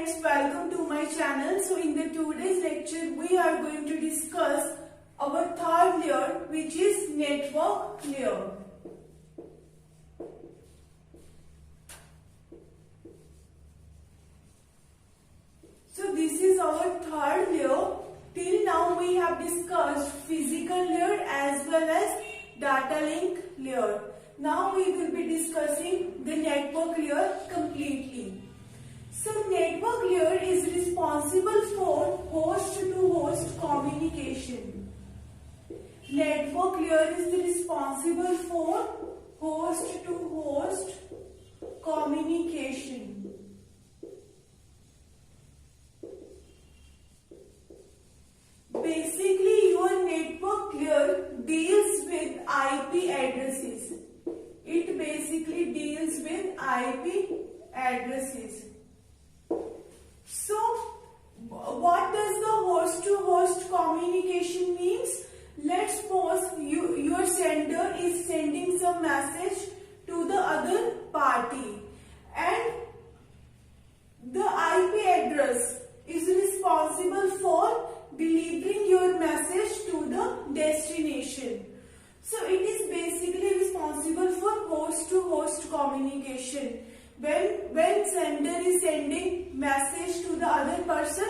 friends, welcome to my channel. So in the today's lecture we are going to discuss our third layer, which is network layer. So this is our third layer. Till now we have discussed physical layer as well as data link layer. Now we will be discussing the network layer completely. So network layer is responsible for host to host communication. Network layer is responsible for host to host communication. Basically, your network layer deals with IP addresses. It basically deals with IP addresses. So, what does the host-to-host communication means? Let's suppose your sender is sending some message to the other party, and the IP address is responsible for delivering your message to the destination. So, it is basically responsible for host-to-host communication. When sender is sending message to the other person,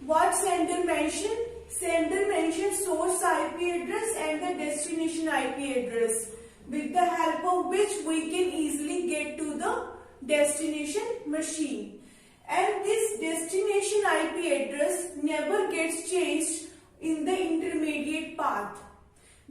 what sender mentioned? Sender mentioned source IP address and the destination IP address, with the help of which we can easily get to the destination machine. And this destination IP address never gets changed in the intermediate path.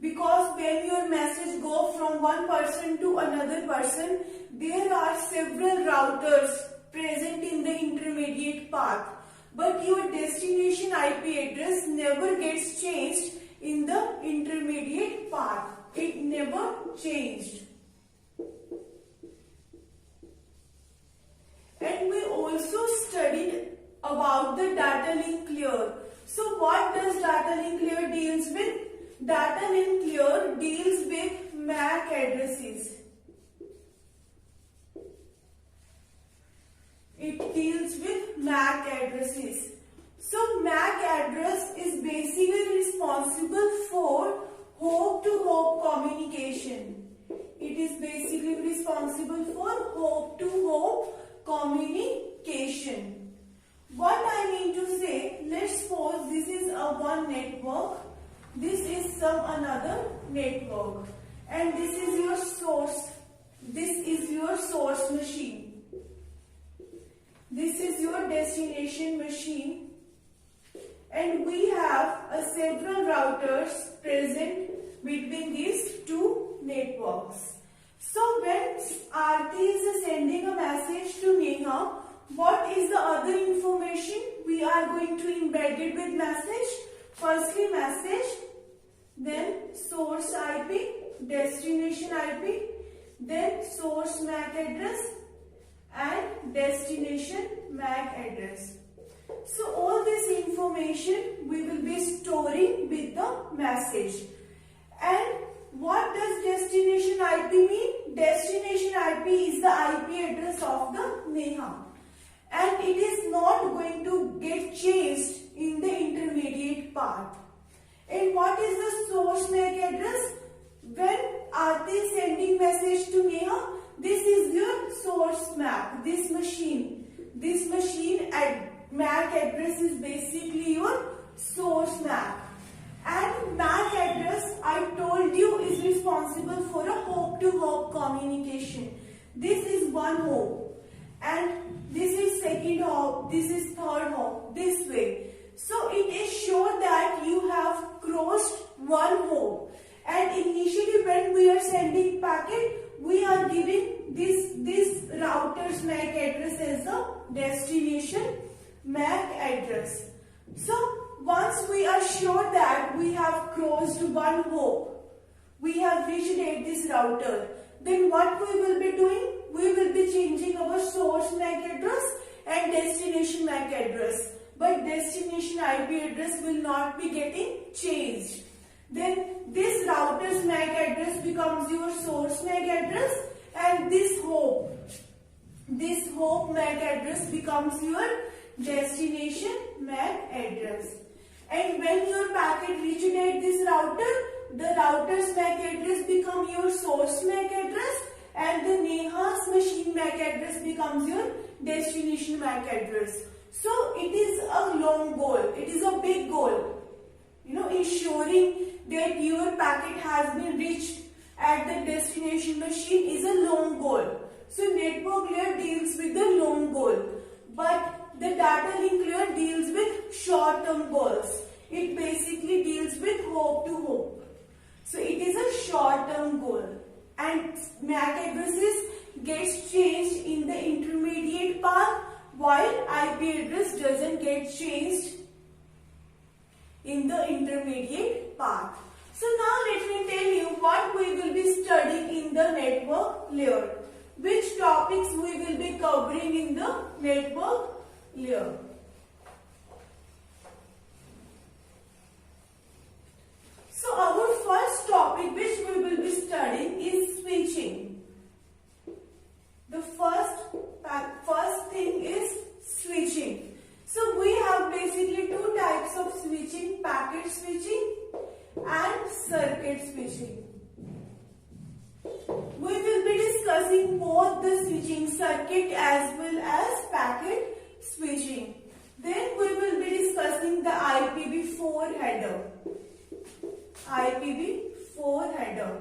Because when your message goes from one person to another person, there are several routers present in the intermediate path. But your destination IP address never gets changed in the intermediate path. It never changed. And we also studied about the data link layer. So what does data link layer deals with? Data link layer deals with MAC addresses. It deals with MAC addresses. So MAC address is basically responsible for hope-to-hope communication. It is basically responsible for hope-to-hope communication. What I mean to say, let's suppose this is a one network. This is some another network, and this is your source. This is your source machine. This is your destination machine, and we have several routers present between these two networks. So when Aarti is sending a message to Neha, what is the other information we are going to embed it with message? Firstly message, then source IP, destination IP, then source MAC address and destination MAC address. So all this information we will be storing with the message. And what does destination IP mean? Destination IP is the IP address of the Neha, and it is not going to get changed in the intermediate path. And what is the source MAC address? When Aarti is sending message to Neha, this is your source MAC, this machine at MAC address is basically your source MAC. And MAC address, I told you, is responsible for a hope-to-hope communication. This is one hope, and this is second hop, this is third hop, this way. So it is sure that you have crossed one hop. And initially when we are sending packet, we are giving this router's MAC address as the destination MAC address. So once we are sure that we have crossed one hop, we have reached at this router, then what we will be doing? We will be changing our source MAC address and destination MAC address. But destination IP address will not be getting changed. Then this router's MAC address becomes your source MAC address, and this hope MAC address becomes your destination MAC address. And when your packet reaches at this router, the router's MAC address become your source MAC address, and the Neha's machine MAC address becomes your destination MAC address. So it is a long goal. It is a big goal. Ensuring that your packet has been reached at the destination machine is a long goal. So network layer deals with the long goal, but the data link layer deals with short-term goals. It basically deals with hope to hope. So it is a short-term goal, and MAC addresses gets changed in the intermediate path, while IP address doesn't get changed in the intermediate path. So now let me tell you what we will be studying in the network layer. Which topics we will be covering in the network layer. So our first topic which we will be studying is switching. The first thing is switching. So we have basically two types of switching: packet switching and circuit switching. We will be discussing both the switching, circuit as well as packet switching. Then we will be discussing the IPv4 header. IPv4 header.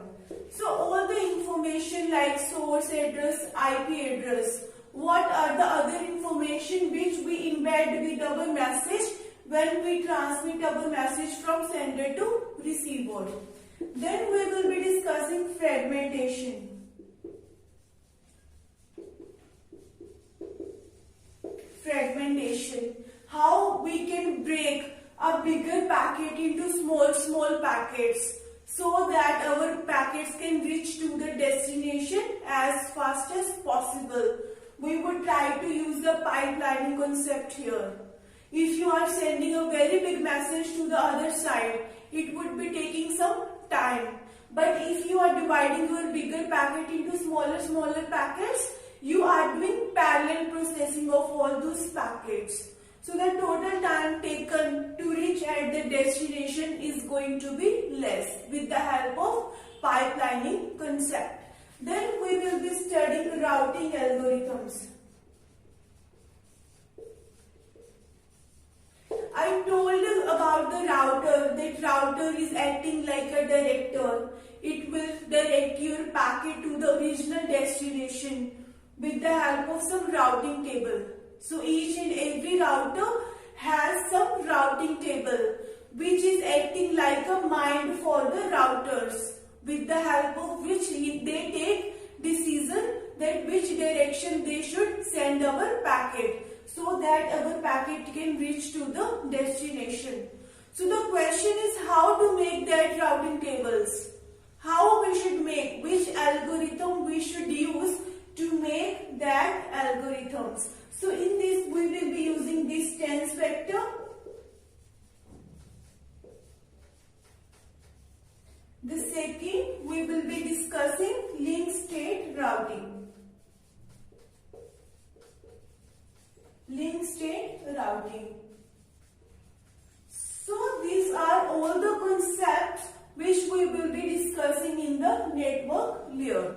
So all the information like source address, IP address, what are the other information which we embed with our message when we transmit our message from sender to receiver. Then we will be discussing fragmentation. Fragmentation. How we can break a bigger packet into small packets so that our packets can reach to the destination as fast as possible. We would try to use the pipelining concept here. If you are sending a very big message to the other side, it would be taking some time. But if you are dividing your bigger packet into smaller packets, you are doing parallel processing of all those packets. So the total time taken to reach at the destination is going to be less with the help of pipelining concept. Then we will be studying routing algorithms. I told you about the router, that router is acting like a director. It will direct your packet to the original destination with the help of some routing table. So each and every router has some routing table which is acting like a mind for the routers, with the help of which they take decision that which direction they should send our packet, so that our packet can reach to the destination. So the question is how to make that routing tables. How we should make, which algorithm we should use to make that algorithms. So in this we will be using this TENS vector. The second we will be discussing link state routing. Link state routing. So these are all the concepts which we will be discussing in the network layer.